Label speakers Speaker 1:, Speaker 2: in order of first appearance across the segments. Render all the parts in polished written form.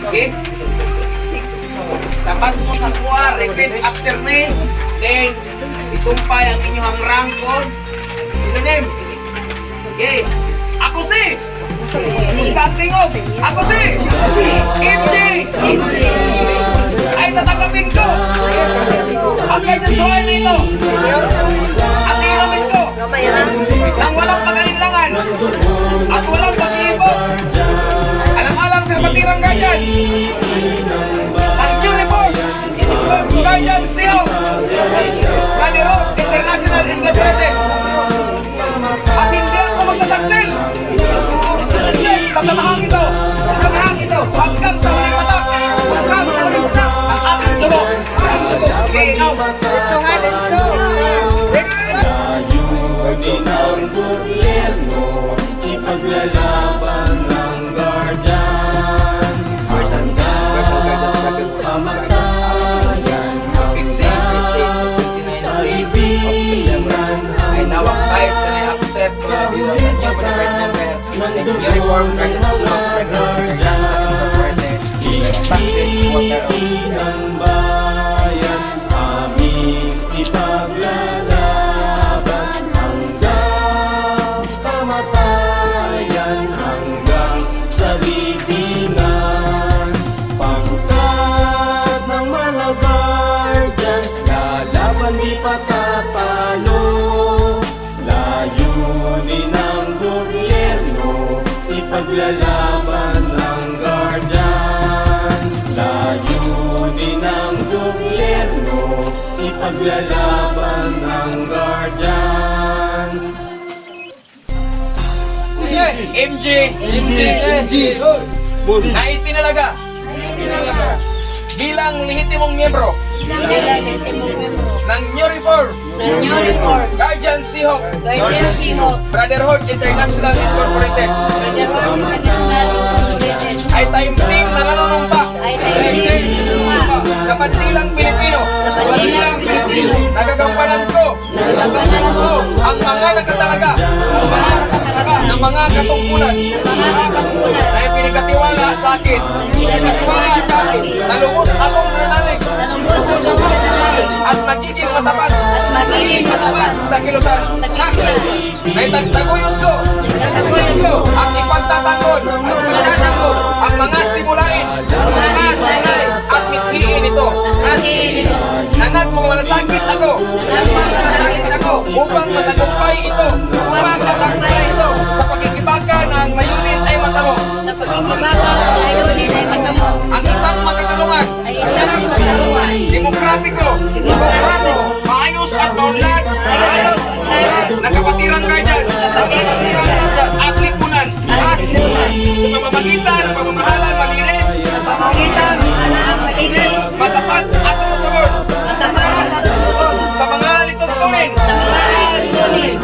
Speaker 1: Okay? Sabat mo sa kuha, repeat after me. Then, isumpay ang inyong rangkod. In the name. Okay. Ako si! Starting off. Ako si! MJ! Ay tatanggapin ko! Ang ganyan suhay nito! At iinumin ko! Nang walang pag-alinlangan at walang pag-iibot! Alang-alang sa patirang ganyan! Ang uniform! Guardian Seal! Kaniro International Incorporated! At hindi ako magtataksil! Sa samahang ito! Hanggang sa huling patak! Hanggang sa huling patak! Ang ating dulo! Okay, now!
Speaker 2: Let's go, let's go! Let's go!
Speaker 3: Layunin ng gobyerno, ipaglalaban ng guardians. Hanggang kamatayan, hanggang sa libingan.
Speaker 1: Ay nawak tayo sa na-accept sa bilang niyo pa na uniform
Speaker 3: ng bayan, aming ipaglalaban hanggang kamatayan, hanggang sa libingan. Pagkat ng mga guardians, lalaban di patatalo. Layunin ng gobyerno, ipaglalaban ng guardians. Layunin ng gobyerno, ipaglalaban ng guardians.
Speaker 1: MJ na itinalaga bilang lehitimong miyembro ng New Reform Guardian Seahawk Brotherhood International Incorporated ay taimtim na nanunumpa sa bandilang Pilipino. Nagagampanan ko ang mga nagkatalaga ng mga katungkulan na ipinagkatiwala sa akin. Na lubos akong nanalig at magiging matapat sa kilusan. Na itagtaguyod ko at ipagtatanggol ang mga simulain at mithiin ito. Nanat mo malasakit ako upang matagumpay ito sa pagkikibaka na ang layunin ay matamo. Ang isang makatalungan, demokratiko, maayos at maunlad na kapatirang guardian at lipunan sa pamamagitan ng pamamahalan malinis, matapat at tumutugod sa mga lituntunin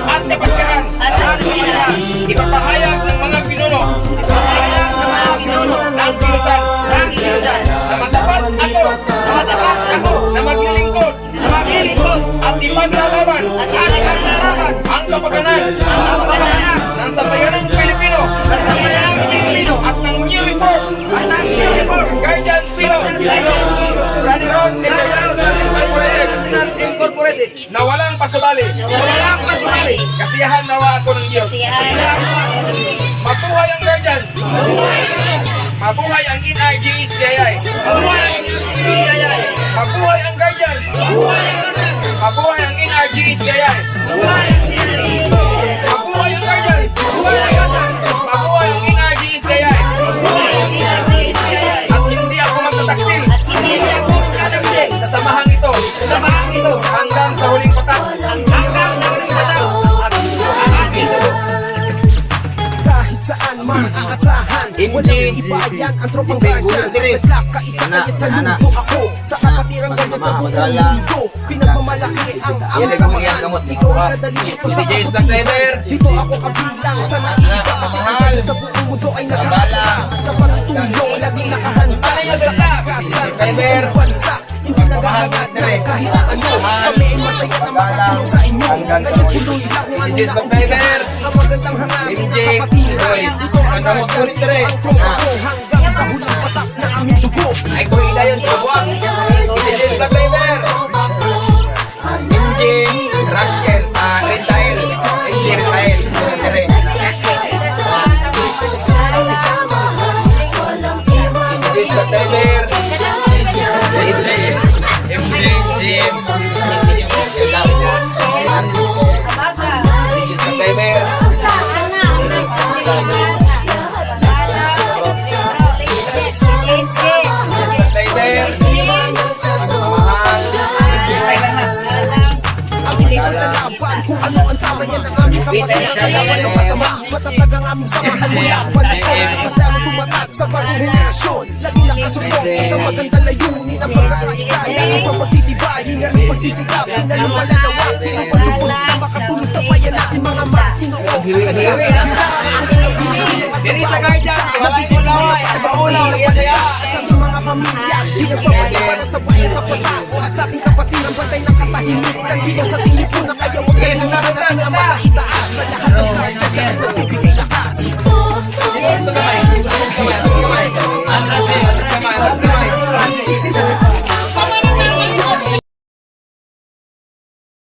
Speaker 1: at napasyahan. Ipapahayag ng mga pinuno ng kilusan na matapat ako na maglilingkod at ipaglalaban ang kapakanan ng sambayanang Pilipino at ng New Reform Guardian Seahawk Brotherhood International Incorporated na walang pasubali. Kasiyahan nawa ako ng Diyos. Mabuhay ang Guardians. Mabuhay ang NRGSDII. Mabuhay ang Guardians. Mabuhay ang NRGSDII. Mabuhay ang Guardians. Mabuhay ang NRGSDII. At hindi ako magtataksil sa samahang ito hanggang sa huling patak.
Speaker 4: Kahit saan maaasahan, walang ibayan ang tropang guardians. Sadlak ka isa kahit sa luto ako, sa kapatirang ganyan sa buong mundo. Pinagmamalaki ang samahan, ikaw ay nadali ko sa pagpapilay. Dito ako kabilang sa naiiba kasi ang sa buong mundo ay nakakasa. Sa pagtulong, laging nakahanda sa kalikasan at buong bansa. Hindi naghahangad ng kahit ano. Kami ay masaya na makatulong sa inyo. Kaya tuloy lang kung ano na umpisa. magandang hangangin
Speaker 1: MJ,
Speaker 4: ang kapatiran.
Speaker 1: Roy,
Speaker 4: Ito ang
Speaker 1: ganda mo,
Speaker 4: guardians,
Speaker 1: tuloy,
Speaker 4: ito ang tropa ko hanggang sa huling patak na aming dugo.
Speaker 1: Ay, kuhila yun, kabuang. Engineer Club Driver. MJ, Rachel, Retail, MJ Retail. Dire. Engineer Club Driver. MJ, Jim. Engineer Club Driver. Driver. Mahal. Hintay lang na.
Speaker 4: Ang iniwan na laban kung ano ang tama yan ang aming kapatiran. Laban ng masama, matatag ang aming samahan mula panahon. At mas lalo tumatak sa bagong henerasyon. Laging nakasutok sa magandang layunin ang pagkakaisa. Lalo pang pagtitibay, hinaling pagsisikap, hinalong malalawak, pinapalubos na makatulong sa bayan natin mga Martinook.
Speaker 1: Diri sa guardian, wala yung laway. Maulaw, iya saya.
Speaker 4: At sa ating mga pamilya, di nagpapaya para sa bayan na patago. At sa ating kapatiran, bantay ng katahimikan. Di ba sa ating lipo na kaya huwag kalimutan natin ang masa itaas. Sa lahat ng guardian, siya ang nagbibigay lakas.
Speaker 1: Ito kamay. Ito kamay. Ito kamay. Ito kamay.